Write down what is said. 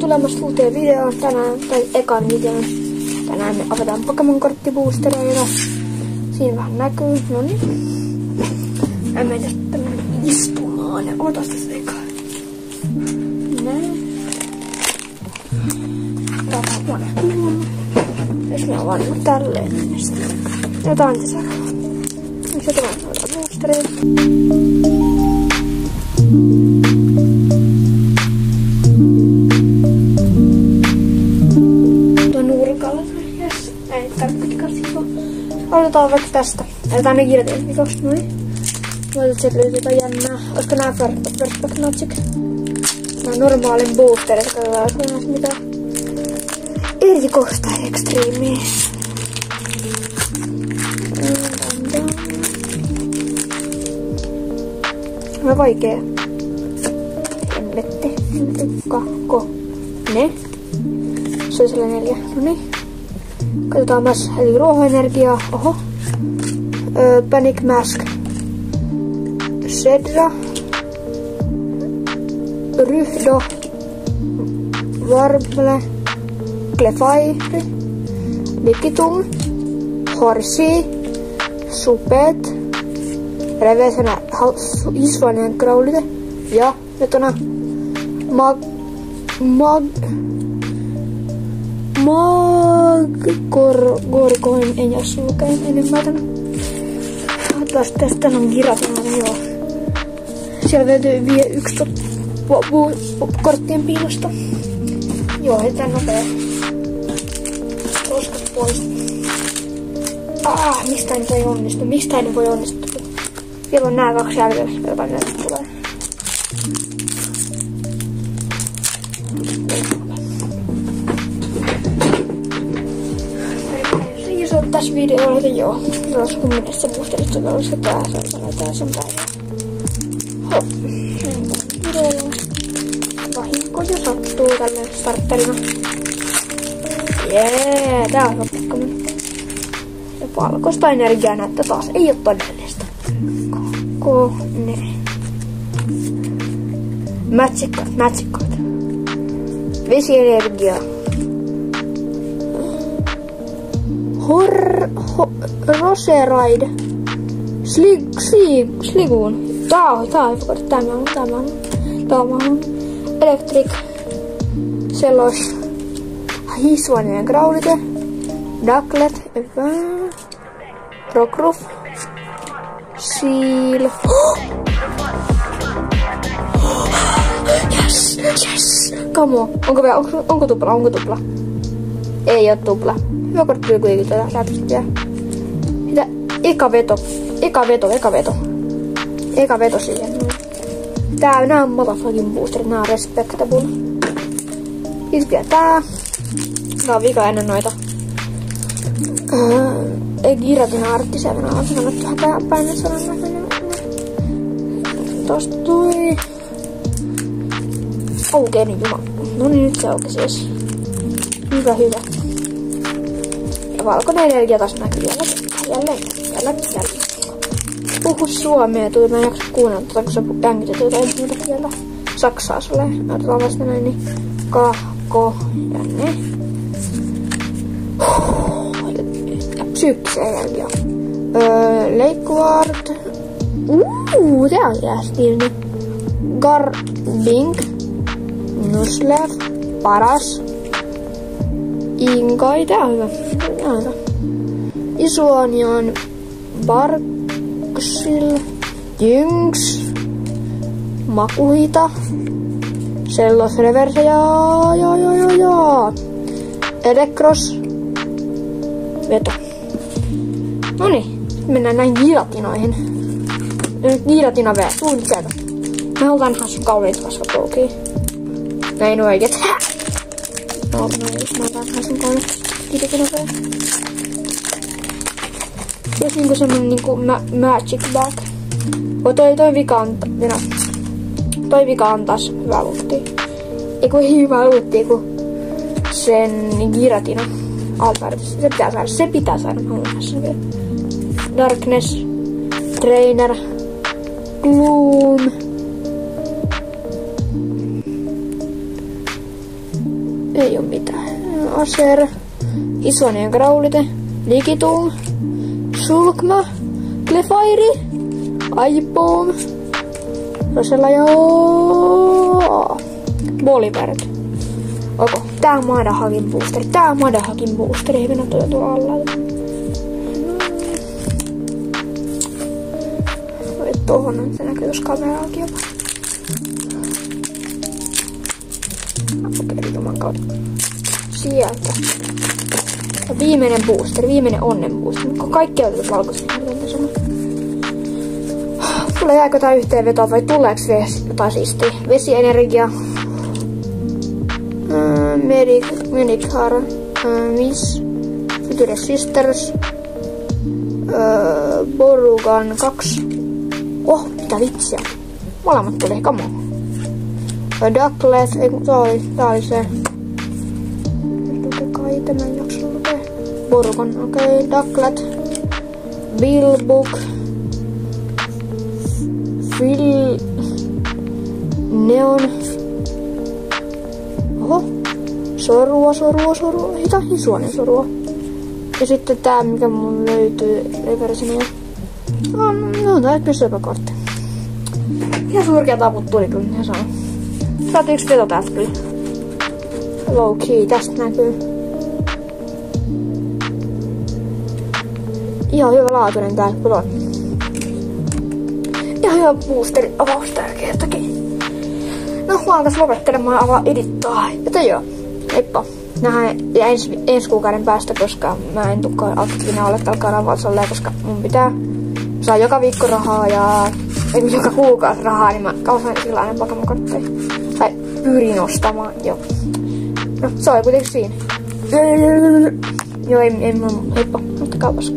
Tulemassa uuteen videoon tänään, tai ekan videon. Tänään me avataan Pokemon-korttiboostereita. Siinä vähän näkyy, no niin. Mä menen tästä tänne istumaan ja otas tässä ekaa. Näin. Täällä on huone. Jos mä avaan tälleen, niin sitten jotain tässä. Miksi jotain avataan boostereita? Aloitetaan vaikka tästä. Aloitetaan ne kirjoitin vikosta, noin. Voitat, että sieltä löytyy jotain jännää. Olisiko nää Perfect Magic? Nää normaalin boosterit, katsotaan, olisiko näistä mitään erikoista extreemia. Mä vaikee. Hemmetti. Ne. Se oli sellainen 4. Noniin. Katsotaan myös, eli ruohoenergiaa, oho. Panic Mask. Sedra. Ryhdo. Warble. Clefairy. Likitum. Horsi. Supet. Revesena Hisvanien Growlite. Ja vetona Gorgoin en jos lukee enemmän. Taas tästä on Giratina, joo. Siellä löytyy vielä yksi korttien piilosta. Joo, heitetään nopea. Roskat pois. Mistä ei voi onnistu? Mistä ei voi onnistua? Vielä on nää 2 jäljellä, jotain näitä tulee. Tässä videolla joo. Tuossa kun mennessä boosterista olisi tää, tää sen päivä. Hop. Videolla. Vahinko jo sattuu tälleen starterina. Jee, tää on hyvä Pokemon. Ja valkoista energiaa näyttää taas. Ei oo todellista. Kakone. Magic. Vesienergia. Roseride. Sligoon. Tää on hyvä. Tämä on Electric. Selos. Hisvanien Growlite. Ducklet. Rockruff. Seal. Yes. Come on. Onko tupla? Ei oo tupla. Hyvä kortti joku ei tätä läpsyttiä. Sitä eka veto siihen. Nää on motherfucking boosterit, nää on respectable. Sitten vielä tää. Nää on vika ennen noita. Giratina arttisia, nää on sanottu häpäpäin sanan näköinen. Tosta tuli. Aukeeni jumala. No niin, nyt se aukesi ees. Hyvä. Ja valkoinen energia taas näkyy jälleen. Puhu suomea, mä en jaksa kuunnella, kun sä jängitet jotain muuta kieltä. Saksaa sulle. Otetaan vasta näin, niin kahko ja ne. Ja psyykkisiä energia. Lakeward. Tää on jäästiilni. Garbink. Nuslev. Paras. Inkai, tää on hyvä. Isuanion Barksil. Jynx. Makuhita. Sellos Reverse ja. Electros. Veto. Noniin, mennään näin giratinoihin. Nyt giratina V. Tuun sieltä. Mä halutaan nähdä sun kauniit kasvat okei. Näin oikeet. No, jos mä otan sun kauniit giratina V. Jos niinku semmonen niinku magic bag. Toi vika on taas hyvä luutti. Ei hyvä luutti, kun sen Giratina Albertus. Se pitää saada. Mä haluan sen vielä. Darkness. Trainer. Gloom. Ei oo mitään. Acer. Isoinen graulite. Digitool. Sulkma. Clefairy. iBoom. Rosella ja Bolivert. Oko, tää on Madahakin boosteri. Tää on Madahakin boosteri. Eikö näyttää tuolla alla? Vai tohon, se näkyy jos kameraakin jopa. Okei, juman kautta. Sieltä. Ja viimeinen boosteri, viimeinen onnen boosteri. Kaikki on tätä valkoisia. Tulee jääkö tää yhteenvetoa vai tuleeks jotain siistiä? Vesienergia. Medicar. Miss. Future Sisters. Borugan 2. Oh, mitä vitsiä. Molemmat tuli, come on. Ducklet, ei kun tää oli se. Kai tämän jakson lukee. Borugan, okei, Ducklet. Billbook. Phil. Neon. Oho. Sorua. Hita, hisuonen sorua. Ja sitten tää, mikä mun löytyy reversinia. No, tää ei syöpäkortti. Ihan surkeat aput tuli kyllä, ihan sama. Saat yksi veto täältä kyllä. Low key, tästä näkyy. Ihan hyvä laatuinen tää kyllä on. Ihan hyvä boosteri avaus tärkeätäkin. No, mä altais lopettelemaan ja avaa edittaa. Joten joo, heippa. Nähdään ensi kuukauden päästä, koska mä en tukkaan aktiivina ole tällä kanavalla, koska mun pitää saa joka viikko rahaa ja joka kuukausi rahaa, niin mä kausan sellainen Pokemon-kortteja. Tai pyrin ostamaan, joo. No, se oli kuitenkin siinä. Joo, ei heippa, mutta kaupas.